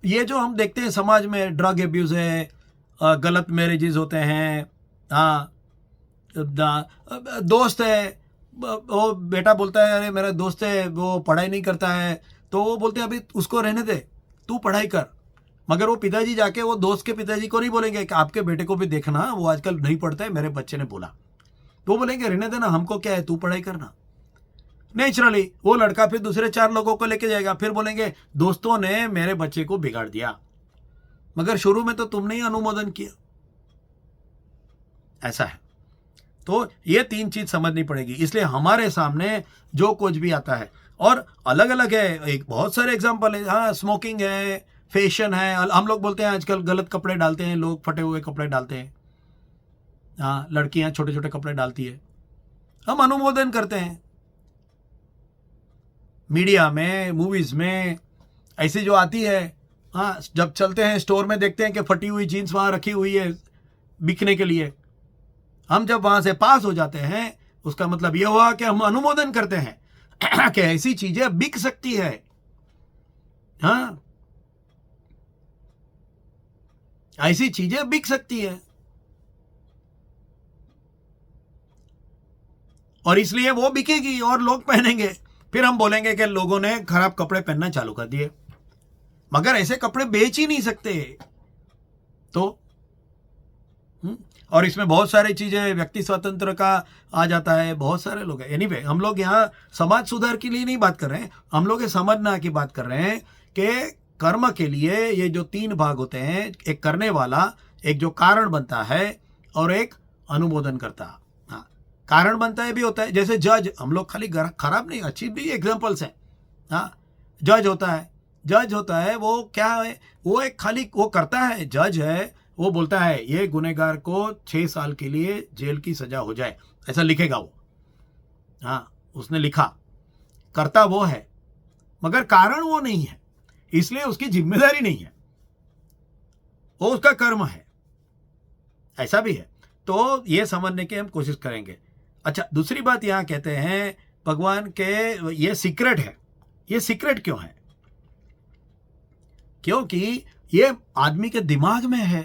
ये जो हम देखते हैं समाज में, ड्रग एब्यूज है, गलत मैरिजेस होते हैं, हाँ, दोस्त है, वो बेटा बोलता है अरे मेरा दोस्त है वो पढ़ाई नहीं करता है, तो वो बोलते हैं अभी उसको रहने दे, तू पढ़ाई कर। मगर वो पिताजी जाके वो दोस्त के पिताजी को नहीं बोलेंगे कि आपके बेटे को भी देखना, वो आजकल नहीं पढ़ता है, मेरे बच्चे ने बोला। तो वो बोलेंगे रहने देना, हमको क्या है, तू पढ़ाई करना। नेचुरली वो लड़का फिर दूसरे 4 लोगों को लेके जाएगा, फिर बोलेंगे दोस्तों ने मेरे बच्चे को बिगाड़ दिया, मगर शुरू में तो तुमने ही अनुमोदन किया। ऐसा है। तो ये 3 चीज समझनी पड़ेगी। इसलिए हमारे सामने जो कुछ भी आता है, और अलग अलग है, एक बहुत सारे एग्जाम्पल है। हाँ, स्मोकिंग है, फैशन है, हम लोग बोलते हैं आजकल गलत कपड़े डालते हैं लोग, फटे हुए कपड़े डालते हैं। हाँ, लड़कियां छोटे छोटे कपड़े डालती है, हम अनुमोदन करते हैं। मीडिया में, मूवीज में ऐसी जो आती है, हाँ, जब चलते हैं स्टोर में देखते हैं कि फटी हुई जीन्स वहां रखी हुई है बिकने के लिए, हम जब वहां से पास हो जाते हैं, उसका मतलब यह हुआ कि हम अनुमोदन करते हैं कि ऐसी चीजें बिक सकती है। हाँ, ऐसी चीजें बिक सकती है, और इसलिए वो बिकेगी और लोग पहनेंगे। फिर हम बोलेंगे कि लोगों ने खराब कपड़े पहनना चालू कर दिए, मगर ऐसे कपड़े बेच ही नहीं सकते। तो और इसमें बहुत सारी चीजें, व्यक्ति स्वतंत्र का आ जाता है, बहुत सारे लोग हैं। एनीवे, हम लोग यहाँ समाज सुधार के लिए नहीं बात कर रहे हैं, हम लोग ये समझना की बात कर रहे हैं कि कर्म के लिए ये जो 3 भाग होते हैं, एक करने वाला, एक जो कारण बनता है, और एक अनुमोदन करता। हाँ, कारण बनता है भी होता है, जैसे जज, हम लोग खाली खराब नहीं, अच्छी भी एग्जाम्पल्स हैं। हाँ, जज होता है, जज होता है, वो क्या है, वो एक खाली वो करता है, जज है, वो बोलता है ये गुनहगार को 6 साल के लिए जेल की सजा हो जाए, ऐसा लिखेगा वो। हाँ, उसने लिखा, करता वो है, मगर कारण वो नहीं है, इसलिए उसकी जिम्मेदारी नहीं है, वो उसका कर्म है। ऐसा भी है। तो ये समझने की हम कोशिश करेंगे। अच्छा, दूसरी बात यहां कहते हैं भगवान के, ये सीक्रेट है। ये सीक्रेट क्यों है? क्योंकि ये आदमी के दिमाग में है।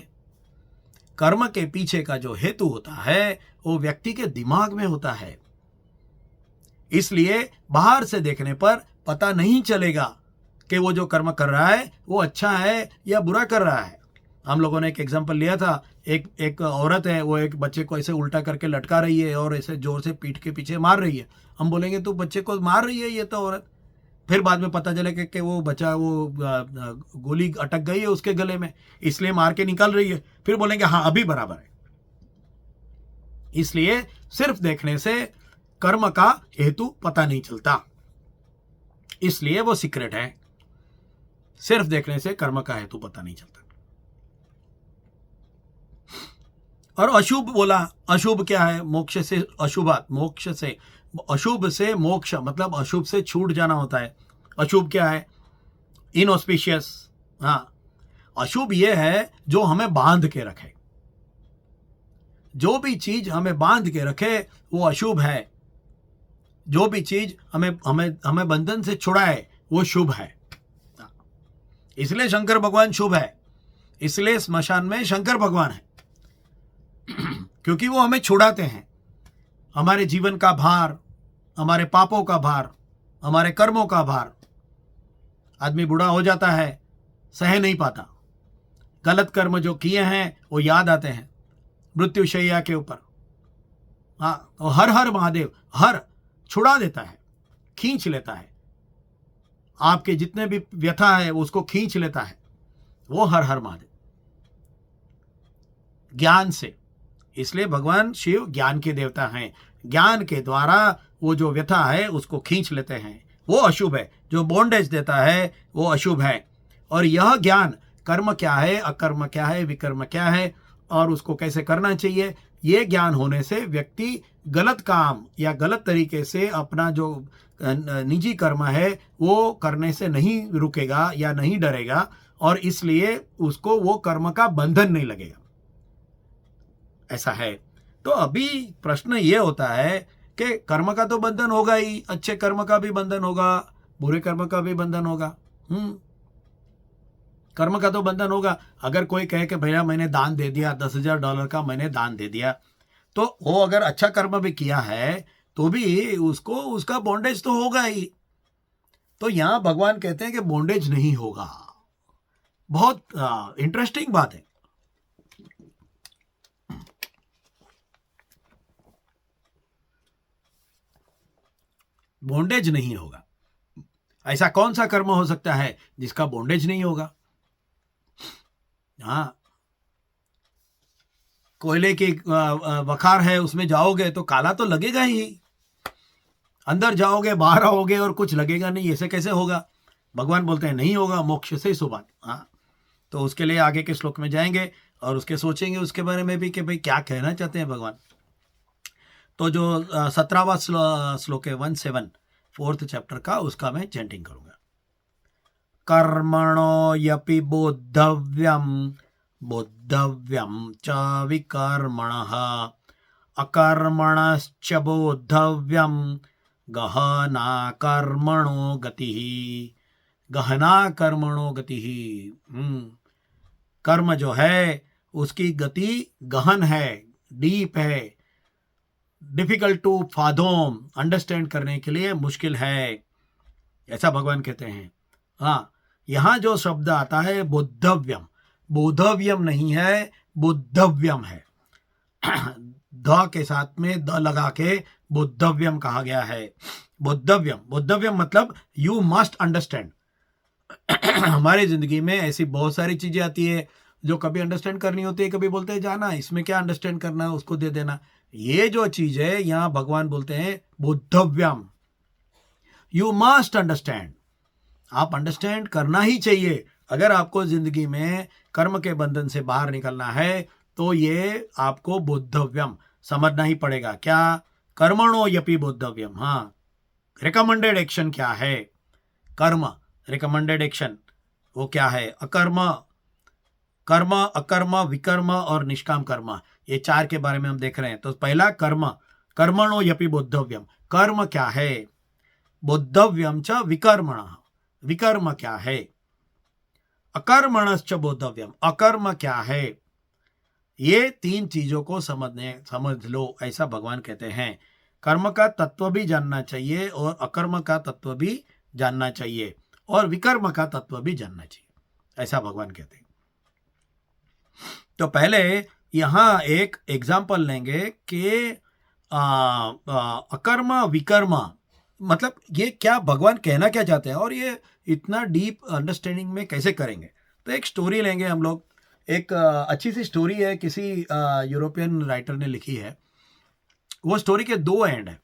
कर्म के पीछे का जो हेतु होता है वो व्यक्ति के दिमाग में होता है, इसलिए बाहर से देखने पर पता नहीं चलेगा कि वो जो कर्म कर रहा है वो अच्छा है या बुरा कर रहा है। हम लोगों ने एक एग्जांपल लिया था, एक औरत है, वो एक बच्चे को ऐसे उल्टा करके लटका रही है और ऐसे जोर से पीठ के पीछे मार रही है। हम बोलेंगे तू बच्चे को मार रही है ये तो औरत। फिर बाद में पता चले कि वो बच्चा गोली अटक गई है उसके गले में, इसलिए मार के निकाल रही है। फिर बोलेंगे हाँ अभी बराबर है। इसलिए सिर्फ देखने से कर्म का हेतु पता नहीं चलता, इसलिए वो सीक्रेट है। सिर्फ देखने से कर्म का हेतु पता नहीं चलता। और अशुभ बोला, अशुभ क्या है? मोक्ष से अशुभात, मोक्ष से, अशुभ से मोक्ष मतलब अशुभ से छूट जाना होता है। अशुभ क्या है? इनऑस्पिशियस। हाँ, अशुभ ये है जो हमें बांध के रखे। जो भी चीज हमें बांध के रखे वो अशुभ है। जो भी चीज हमें हमें हमें बंधन से छुड़ाए वो शुभ है। इसलिए शंकर भगवान शुभ है, इसलिए स्मशान में शंकर भगवान है, क्योंकि वो हमें छुड़ाते हैं। हमारे जीवन का भार, हमारे पापों का भार, हमारे कर्मों का भार। आदमी बूढ़ा हो जाता है, सह नहीं पाता, गलत कर्म जो किए हैं वो याद आते हैं मृत्युशैया के ऊपर। हाँ, तो हर हर महादेव, हर छुड़ा देता है, खींच लेता है। आपके जितने भी व्यथा है उसको खींच लेता है वो हर हर महादेव, ज्ञान से। इसलिए भगवान शिव ज्ञान के देवता हैं। ज्ञान के द्वारा वो जो व्यथा है उसको खींच लेते हैं, वो अशुभ है। जो बॉन्डेज देता है वो अशुभ है। और यह ज्ञान कर्म क्या है, अकर्म क्या है, विकर्म क्या है और उसको कैसे करना चाहिए, ये ज्ञान होने से व्यक्ति गलत काम या गलत तरीके से अपना जो निजी कर्म है वो करने से नहीं रुकेगा या नहीं डरेगा, और इसलिए उसको वो कर्म का बंधन नहीं लगेगा। ऐसा है। तो अभी प्रश्न ये होता है कि कर्म का तो बंधन होगा ही, अच्छे कर्म का भी बंधन होगा, बुरे कर्म का भी बंधन होगा। कर्म का तो बंधन होगा। अगर कोई कहे कि भैया मैंने दान दे दिया, $10,000 का मैंने दान दे दिया, तो वो अगर अच्छा कर्म भी किया है तो भी उसको उसका बॉन्डेज तो होगा ही। तो यहां भगवान कहते हैं कि बॉन्डेज नहीं होगा। बहुत इंटरेस्टिंग बात है। बॉन्डेज नहीं होगा। ऐसा कौन सा कर्म हो सकता है जिसका बॉन्डेज नहीं होगा? हाँ, कोयले की वखार है, उसमें जाओगे तो काला तो लगेगा ही। अंदर जाओगे, बाहर आओगे और कुछ लगेगा नहीं, ऐसे कैसे होगा? भगवान बोलते हैं नहीं होगा, मोक्ष से सुबात। हाँ, तो उसके लिए आगे के श्लोक में जाएंगे और उसके सोचेंगे उसके बारे में भी कि भाई क्या कहना चाहते हैं भगवान। तो जो 17वां श्लोक है 17, 4th चैप्टर का, उसका मैं चैंटिंग करूंगा। कर्मणो यपि बोद्धव्यम, बोद्धव्यम च विकर्मणः, अकर्मणश्च बोद्धव्यम, गहना कर्मणो गतिः। गहना कर्मणो गतिः। कर्म जो है उसकी गति गहन है, डीप है, डिफिकल्ट टू फाथोम, अंडरस्टैंड करने के लिए मुश्किल है, ऐसा भगवान कहते हैं। हाँ, यहां जो शब्द आता है बोद्धव्यम, बोधव्यम नहीं है, बुद्धव्यम है। ध के साथ में द लगा के बोद्धव्यम कहा गया है। बोद्धव्यम, बोद्धव्यम मतलब यू मस्ट अंडरस्टैंड। हमारी जिंदगी में ऐसी बहुत सारी चीजें आती है जो कभी अंडरस्टैंड करनी होती है, कभी बोलते हैं जाना इसमें क्या अंडरस्टैंड करना है, उसको दे देना। ये जो चीज है यहां भगवान बोलते हैं बोद्धव्यम, यू मस्ट अंडरस्टैंड। आप अंडरस्टैंड करना ही चाहिए। अगर आपको जिंदगी में कर्म के बंधन से बाहर निकलना है तो ये आपको बोद्धव्यम समझना ही पड़ेगा। क्या? कर्मणो यपि बोद्धव्यम। हाँ, रिकमेंडेड एक्शन क्या है? कर्म, रिकमेंडेड एक्शन वो क्या है? अकर्म, कर्म, अकर्म, विकर्म और निष्काम कर्म, ये 4 के बारे में हम देख रहे हैं। तो पहला कर्म, कर्मणो यपि बोद्धव्यम, कर्म क्या है? बोद्धव्यम च विकर्मणः, विकर्म क्या है? अकर्मणश्च बोद्धव्यम, अकर्म क्या है? ये 3 चीजों को समझ लो, ऐसा भगवान कहते हैं। कर्म का तत्व भी जानना चाहिए और अकर्म का तत्व भी जानना चाहिए और विकर्म का तत्व भी जानना चाहिए, ऐसा भगवान कहते हैं। तो पहले यहाँ एक एग्जाम्पल लेंगे कि अकर्म विकर्म मतलब ये क्या भगवान कहना क्या चाहते हैं और ये इतना डीप अंडरस्टैंडिंग में कैसे करेंगे। तो एक स्टोरी लेंगे हम लोग। एक अच्छी सी स्टोरी है, किसी यूरोपियन राइटर ने लिखी है। वो स्टोरी के दो एंड है।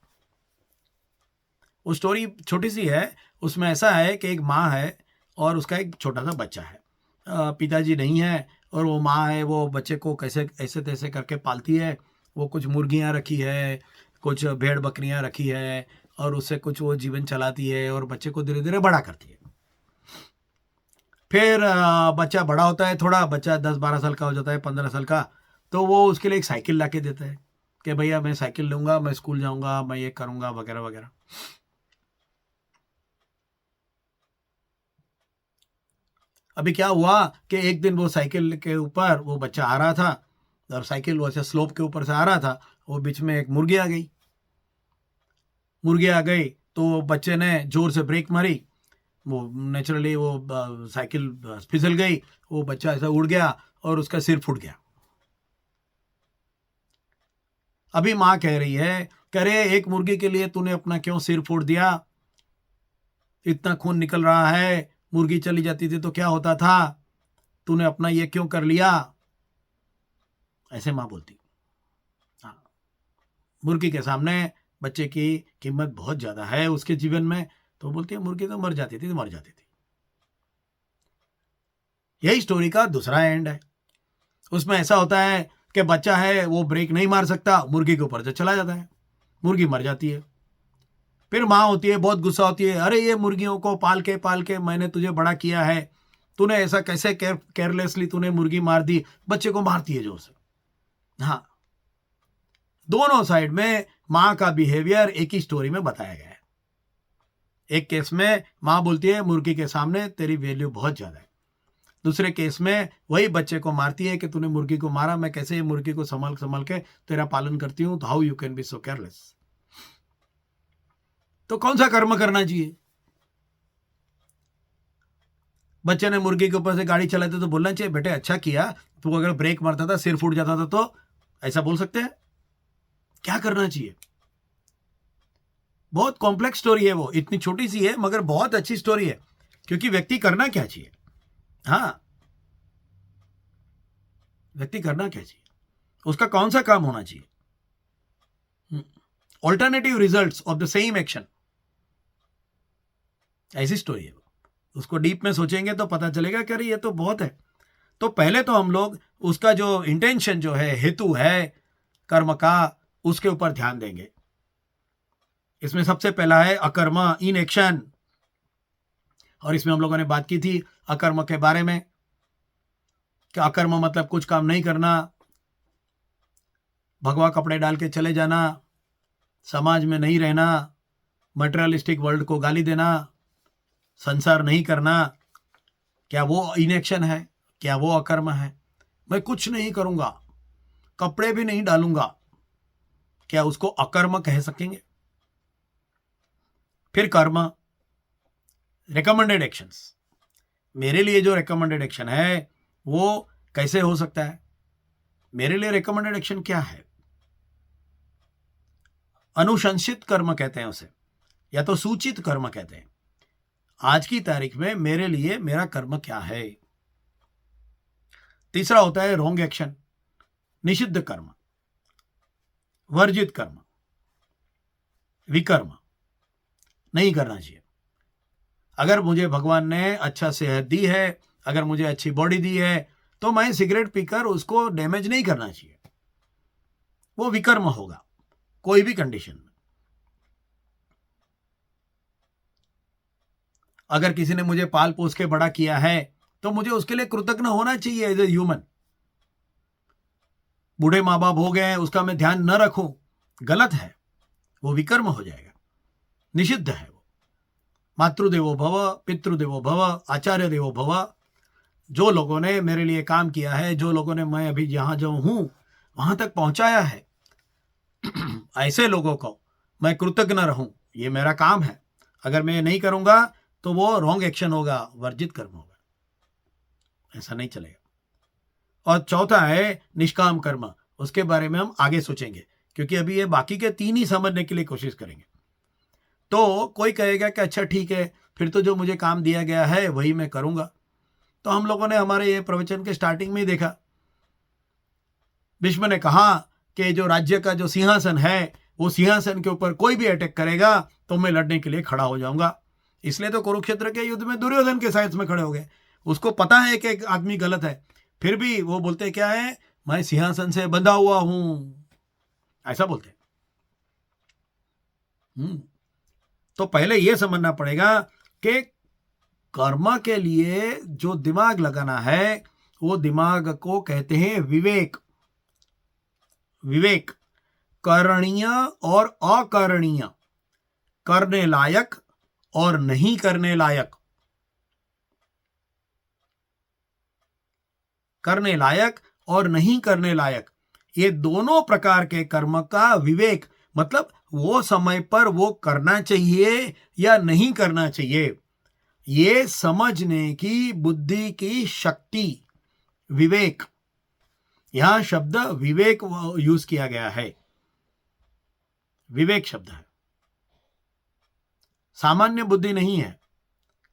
वो स्टोरी छोटी सी है। उसमें ऐसा है कि एक माँ है और उसका एक छोटा सा बच्चा है। पिताजी नहीं है और वो माँ है, वो बच्चे को कैसे ऐसे तैसे करके पालती है। वो कुछ मुर्गियाँ रखी है, कुछ भेड़ बकरियाँ रखी है और उससे कुछ वो जीवन चलाती है और बच्चे को धीरे धीरे बड़ा करती है। फिर बच्चा बड़ा होता है, थोड़ा बच्चा 10-12 साल का हो जाता है, 15 साल का, तो वो उसके लिए एक साइकिल ला के देता है कि भैया मैं साइकिल लूँगा, मैं स्कूल जाऊँगा, मैं ये करूँगा वगैरह वगैरह। अभी क्या हुआ कि एक दिन वो साइकिल के ऊपर वो बच्चा आ रहा था और साइकिल वैसे स्लोप के ऊपर से आ रहा था। वो बीच में एक मुर्गी आ गई। मुर्गी आ गई तो बच्चे ने जोर से ब्रेक मारी। वो नेचुरली वो साइकिल फिसल गई। वो बच्चा ऐसा उड़ गया और उसका सिर फूट गया। अभी माँ कह रही है, कह रहे एक मुर्गी के लिए तूने अपना क्यों सिर फोड़ दिया? इतना खून निकल रहा है, मुर्गी चली जाती थी तो क्या होता था? तूने अपना ये क्यों कर लिया? ऐसे माँ बोलती। हाँ, मुर्गी के सामने बच्चे की कीमत बहुत ज्यादा है उसके जीवन में। तो बोलती है मुर्गी तो मर जाती थी तो मर जाती थी। यही स्टोरी का दूसरा एंड है। उसमें ऐसा होता है कि बच्चा है वो ब्रेक नहीं मार सकता, मुर्गी के ऊपर से चला जाता है, मुर्गी मर जाती है। फिर माँ होती है, बहुत गुस्सा होती है, अरे ये मुर्गियों को पाल के मैंने तुझे बड़ा किया है, तूने ऐसा कैसे केयरलेसली तूने मुर्गी मार दी। बच्चे को मारती है जोर से। हाँ, दोनों साइड में माँ का बिहेवियर एक ही स्टोरी में बताया गया है। एक केस में माँ बोलती है मुर्गी के सामने तेरी वैल्यू बहुत ज्यादा है। दूसरे केस में वही बच्चे को मारती है कि तूने मुर्गी को मारा, मैं कैसे ये मुर्गी को संभाल संभाल के तेरा पालन करती हूं, तो how you can be so careless. तो कौन सा कर्म करना चाहिए? बच्चे ने मुर्गी के ऊपर से गाड़ी चलाते तो बोलना चाहिए बेटे अच्छा किया, तू अगर ब्रेक मारता था सिर फूट जाता था, तो ऐसा बोल सकते हैं? क्या करना चाहिए? बहुत कॉम्प्लेक्स स्टोरी है वो, इतनी छोटी सी है मगर बहुत अच्छी स्टोरी है। क्योंकि व्यक्ति करना क्या चाहिए? हाँ, व्यक्ति करना क्या चाहिए, उसका कौन सा काम होना चाहिए, alternative results of the same action. ऐसी स्टोरी है वो। उसको डीप में सोचेंगे तो पता चलेगा कि अरे ये तो बहुत है। तो पहले तो हम लोग उसका जो इंटेंशन जो है, हेतु है कर्म का, उसके ऊपर ध्यान देंगे। इसमें सबसे पहला है अकर्म, इन एक्शन। और इसमें हम लोगों ने बात की थी अकर्म के बारे में कि अकर्म मतलब कुछ काम नहीं करना, भगवा कपड़े डाल के चले जाना, समाज में नहीं रहना, मटेरियलिस्टिक वर्ल्ड को गाली देना, संसार नहीं करना। क्या वो इनएक्शन है? क्या वो अकर्म है? मैं कुछ नहीं करूंगा, कपड़े भी नहीं डालूंगा, क्या उसको अकर्म कह सकेंगे? फिर कर्म, रिकमेंडेड एक्शंस। मेरे लिए जो रिकमेंडेड एक्शन है वो कैसे हो सकता है? मेरे लिए रिकमेंडेड एक्शन क्या है? अनुशंसित कर्म कहते हैं उसे, या तो सूचित कर्म कहते हैं। आज की तारीख में मेरे लिए मेरा कर्म क्या है? तीसरा होता है रॉन्ग एक्शन, निषिद्ध कर्म, वर्जित कर्म, विकर्म, नहीं करना चाहिए। अगर मुझे भगवान ने अच्छा सेहत दी है, अगर मुझे अच्छी बॉडी दी है, तो मैं सिगरेट पीकर उसको डैमेज नहीं करना चाहिए। वो विकर्म होगा कोई भी कंडीशन में। अगर किसी ने मुझे पाल पोस के बड़ा किया है तो मुझे उसके लिए कृतज्ञ होना चाहिए एज ए ह्यूमन। बूढ़े माँ बाप हो गए, उसका मैं ध्यान न रखूं, गलत है, वो विकर्म हो जाएगा, निषिद्ध है वो। मातृदेवो भव, पितृदेवो भव, आचार्य देवो भव। जो लोगों ने मेरे लिए काम किया है, जो लोगों ने मैं अभी जहां जो हूं वहां तक पहुंचाया है, ऐसे लोगों को मैं कृतज्ञ रहूं, ये मेरा काम है। अगर मैं ये नहीं करूंगा तो वो रॉन्ग एक्शन होगा, वर्जित कर्म होगा, ऐसा नहीं चलेगा। और चौथा है निष्काम कर्म, उसके बारे में हम आगे सोचेंगे, क्योंकि अभी ये बाकी के 3 ही समझने के लिए कोशिश करेंगे। तो कोई कहेगा कि अच्छा ठीक है, फिर तो जो मुझे काम दिया गया है वही मैं करूंगा। तो हम लोगों ने हमारे ये प्रवचन के स्टार्टिंग में ही देखा, भीष्म ने कहा कि जो राज्य का जो सिंहासन है, वो सिंहासन के ऊपर कोई भी अटैक करेगा तो मैं लड़ने के लिए खड़ा हो जाऊंगा। इसलिए तो कुरुक्षेत्र के युद्ध में दुर्योधन के साइड में खड़े हो गए। उसको पता है कि एक आदमी गलत है, फिर भी वो बोलते क्या है, मैं सिंहासन से बंधा हुआ हूं, ऐसा बोलते। तो पहले यह समझना पड़ेगा कि कर्म के लिए जो दिमाग लगाना है, वो दिमाग को कहते हैं विवेक। विवेक, करणीय और अकरणीय, करने लायक और नहीं करने लायक, करने लायक और नहीं करने लायक, ये दोनों प्रकार के कर्म का विवेक, मतलब वो समय पर वो करना चाहिए या नहीं करना चाहिए, ये समझने की बुद्धि की शक्ति, विवेक। यहां शब्द विवेक यूज किया गया है, विवेक शब्द है, सामान्य बुद्धि नहीं है,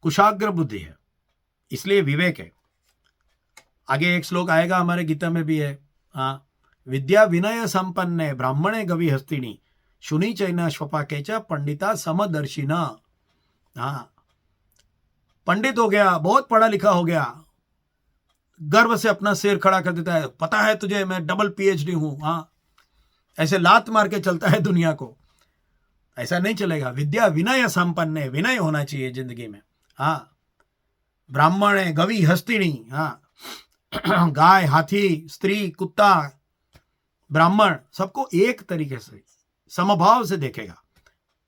कुशाग्र बुद्धि है, इसलिए विवेक है। आगे एक श्लोक आएगा, हमारे गीता में भी है। हाँ, विद्या विनय संपन्ने ब्राह्मणे गवि हस्तिनी शुनि चैना स्वपाके च पंडिता समदर्शिना। हाँ, पंडित हो गया, बहुत पढ़ा लिखा हो गया, गर्व से अपना सिर खड़ा कर देता है, पता है तुझे मैं डबल पीएचडी हूं। हाँ, ऐसे लात मार के चलता है दुनिया को, ऐसा नहीं चलेगा। विद्या विनय संपन्न है, विनय होना चाहिए जिंदगी में। हाँ, ब्राह्मण है, गवि हस्तिनी, हाँ, गाय, हाथी, स्त्री, कुत्ता, ब्राह्मण, सबको एक तरीके से समभाव से देखेगा,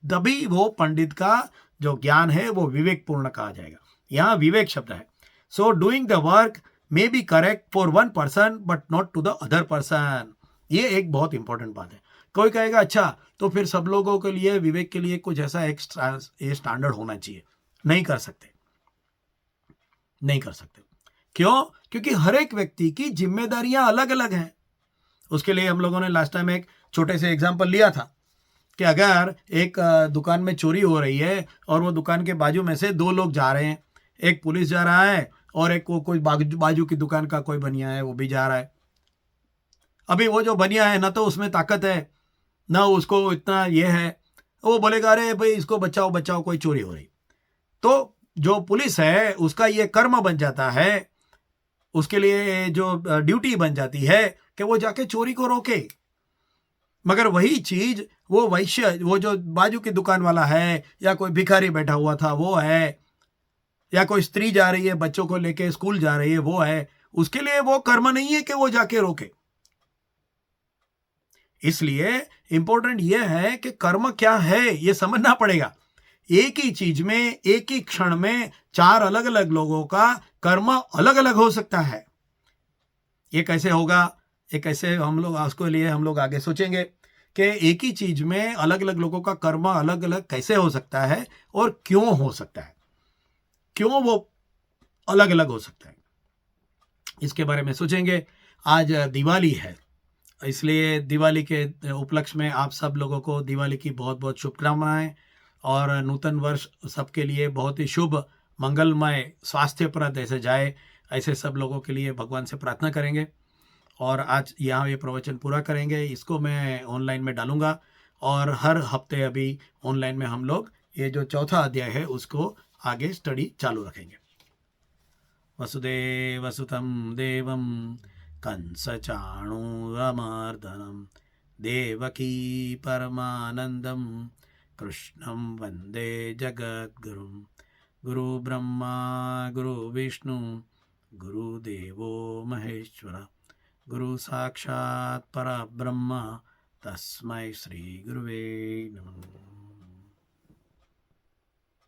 तभी वो पंडित का जो ज्ञान है वो विवेक पूर्ण कहा जाएगा। यहां विवेक शब्द है। So doing the work may be correct for one person but not to the other person, ये एक बहुत इंपॉर्टेंट बात है। कोई कहेगा अच्छा तो फिर सब लोगों के लिए विवेक के लिए कुछ ऐसा एक स्टैंडर्ड होना चाहिए। नहीं कर सकते, नहीं कर सकते। क्यों? क्योंकि हर एक व्यक्ति की जिम्मेदारियां अलग अलग हैं। उसके लिए हम लोगों ने लास्ट टाइम एक छोटे से एग्जाम्पल लिया था कि अगर एक दुकान में चोरी हो रही है और वो दुकान के बाजू में से 2 लोग जा रहे हैं, एक पुलिस जा रहा है और एक कोई बाजू की दुकान का कोई बनिया है वो भी जा रहा है। अभी वो जो बनिया है ना तो उसमें ताकत है ना उसको इतना ये है, वो बोलेगा अरे भाई इसको बचाओ बचाओ, कोई चोरी हो रही। तो जो पुलिस है उसका ये कर्म बन जाता है, उसके लिए जो ड्यूटी बन जाती है कि वो जाके चोरी को रोके। मगर वही चीज वो वैश्य, वो जो बाजू की दुकान वाला है या कोई भिखारी बैठा हुआ था वो है, या कोई स्त्री जा रही है बच्चों को लेके स्कूल जा रही है वो है, उसके लिए वो कर्म नहीं है कि वो जाके रोके। इसलिए इंपॉर्टेंट यह है कि कर्म क्या है ये समझना पड़ेगा। एक ही चीज में, एक ही क्षण में 4 अलग अलग लोगों का कर्म अलग अलग हो सकता है। ये कैसे होगा, ये कैसे हम लोग उसके लिए हम लोग आगे सोचेंगे कि एक ही चीज में अलग अलग लोगों का कर्म अलग अलग कैसे हो सकता है और क्यों हो सकता है, क्यों वो अलग अलग हो सकता है, इसके बारे में सोचेंगे। आज दिवाली है, इसलिए दिवाली के उपलक्ष्य में आप सब लोगों को दिवाली की बहुत बहुत शुभकामनाएं और नूतन वर्ष सबके लिए बहुत ही शुभ, मंगलमय, स्वास्थ्यप्रद ऐसे जाए, ऐसे सब लोगों के लिए भगवान से प्रार्थना करेंगे। और आज यहाँ ये प्रवचन पूरा करेंगे, इसको मैं ऑनलाइन में डालूंगा और हर हफ्ते अभी ऑनलाइन में हम लोग ये जो चौथा अध्याय है उसको आगे स्टडी चालू रखेंगे। वसुदेवसुतं देवं कंसचाणूरमर्दनं देवकी परमानन्दं कृष्णं वन्दे जगद्गुरुं। गुरुब्रह्मा गुरुविष्णु गुरुदेवो महेश्वर, गुरु साक्षात् परब्रह्म तस्मै श्री गुरुवे नमः।